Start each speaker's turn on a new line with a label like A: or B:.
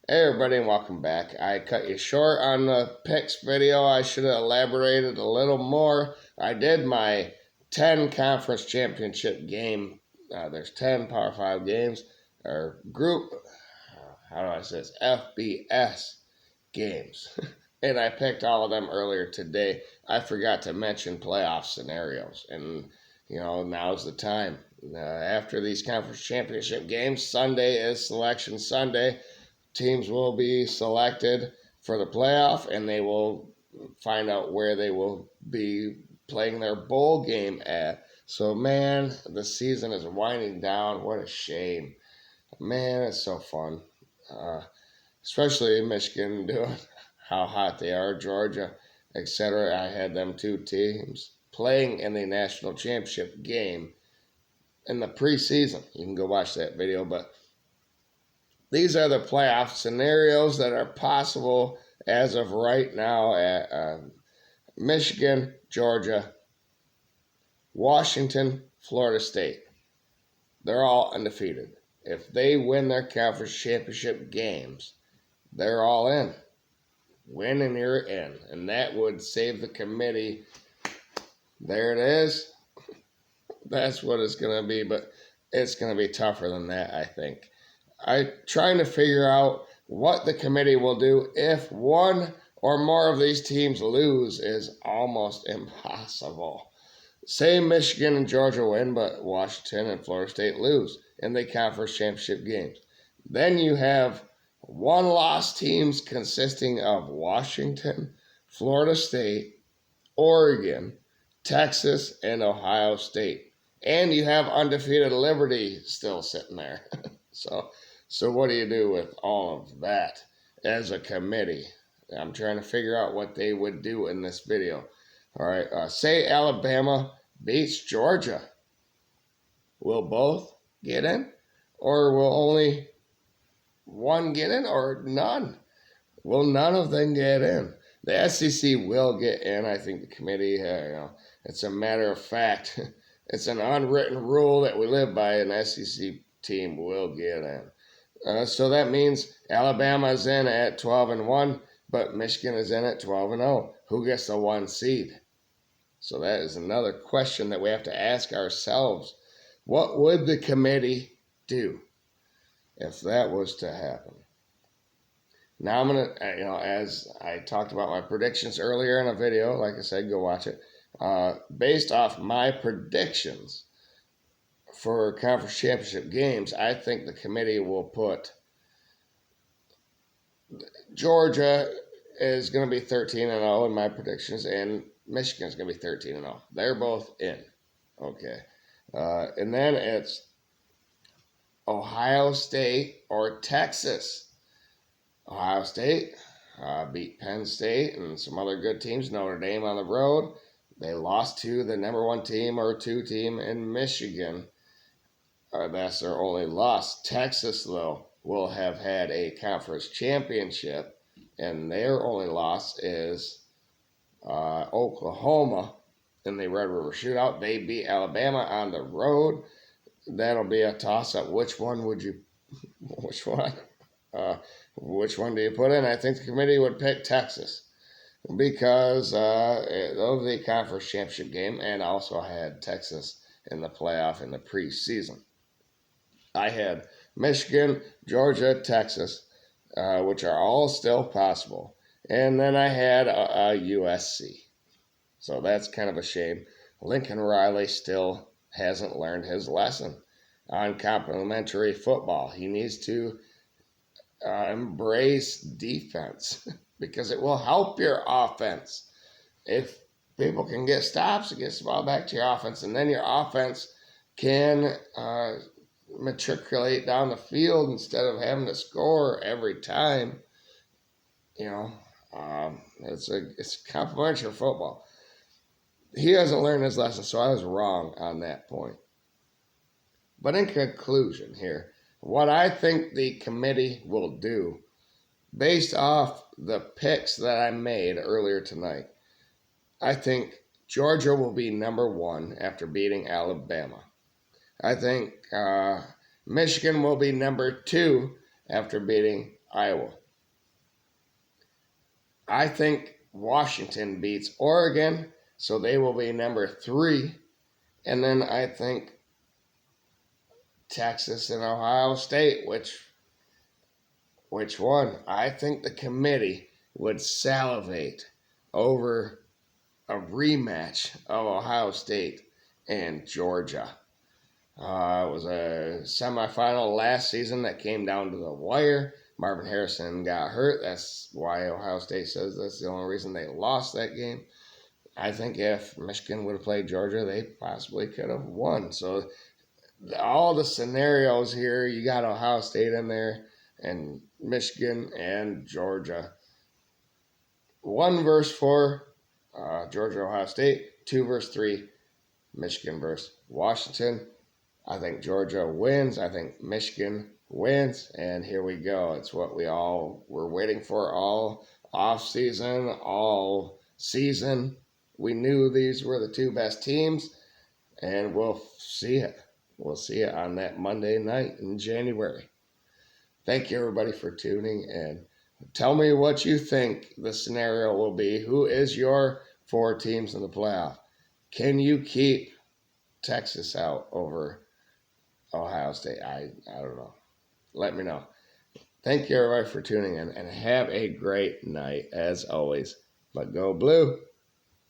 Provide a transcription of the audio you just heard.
A: Hey everybody and welcome back. I cut you short on the picks video. I should have elaborated a little more. I did my 10 conference championship game. There's 10 Power 5 games, or group, how do I say this, FBS games. And I picked all of them earlier today. I forgot to mention playoff scenarios. And, now's the time. After these conference championship games, Sunday is Selection Sunday. Teams will be selected for the playoff, and they will find out where they will be playing their bowl game at. So, man, the season is winding down. What a shame. Man, it's so fun. Especially in Michigan doing how hot they are, Georgia, etc. I had them two teams playing in the national championship game in the preseason. You can go watch that video, but these are the playoff scenarios that are possible as of right now at Michigan, Georgia, Washington, Florida State. They're all undefeated. If they win their conference championship games, they're all in. Win and you're in. And that would save the committee. There it is. That's what it's going to be, but it's going to be tougher than that, I think. I'm trying to figure out what the committee will do if one or more of these teams lose is almost impossible. Say Michigan and Georgia win, but Washington and Florida State lose in the conference championship games. Then you have one-loss teams consisting of Washington, Florida State, Oregon, Texas, and Ohio State. And you have undefeated Liberty still sitting there. So what do you do with all of that as a committee? I'm trying to figure out what they would do in this video. All right, say Alabama beats Georgia. Will both get in? Or will only one get in or none? Will none of them get in? The SEC will get in. I think the committee, it's a matter of fact. It's an unwritten rule that we live by. An SEC team will get in. So that means Alabama is in at 12-1, but Michigan is in at 12-0. Who gets the 1 seed? So that is another question that we have to ask ourselves. What would the committee do if that was to happen? Now I'm going to, as I talked about my predictions earlier in a video, like I said, go watch it. Based off my predictions for conference championship games, I think the committee will put Georgia is going to be 13-0 in my predictions, and Michigan is going to be 13-0. They're both in. Okay. And then it's Ohio State or Texas. Ohio State beat Penn State and some other good teams. Notre Dame on the road. They lost to the number 1 team or 2 team in Michigan. That's their only loss. Texas, though, will have had a conference championship, and their only loss is Oklahoma in the Red River Shootout. They beat Alabama on the road. That'll be a toss-up. Which one would you? Which one? Which one do you put in? I think the committee would pick Texas because of the conference championship game, and also had Texas in the playoff in the preseason. I had Michigan, Georgia, Texas, which are all still possible. And then I had USC. So that's kind of a shame. Lincoln Riley still hasn't learned his lesson on complementary football. He needs to embrace defense because it will help your offense. If people can get stops, it gets the ball back to your offense, and then your offense can matriculate down the field instead of having to score every time. It's complementary football. He hasn't learned his lesson, so I was wrong on that point. But in conclusion here, what I think the committee will do, based off the picks that I made earlier tonight, I think Georgia will be number 1 after beating Alabama. I think Michigan will be number 2 after beating Iowa. I think Washington beats Oregon, so they will be number 3. And then I think Texas and Ohio State, which one? I think the committee would salivate over a rematch of Ohio State and Georgia. It was a semifinal last season that came down to the wire. Marvin Harrison got hurt. That's why Ohio State says that's the only reason they lost that game. I think if Michigan would have played Georgia, they possibly could have won. So all the scenarios here, you got Ohio State in there and Michigan and Georgia. 1 versus 4, Georgia, Ohio State. 2 versus 3, Michigan versus Washington. I think Georgia wins. I think Michigan wins. And here we go. It's what we all were waiting for all off season, all season. We knew these were the 2 best teams, and we'll see it. We'll see it on that Monday night in January. Thank you, everybody, for tuning in. Tell me what you think the scenario will be. Who is your 4 teams in the playoff? Can you keep Texas out over Ohio State? I don't know. Let me know. Thank you, everybody, for tuning in, and have a great night, as always. But go blue.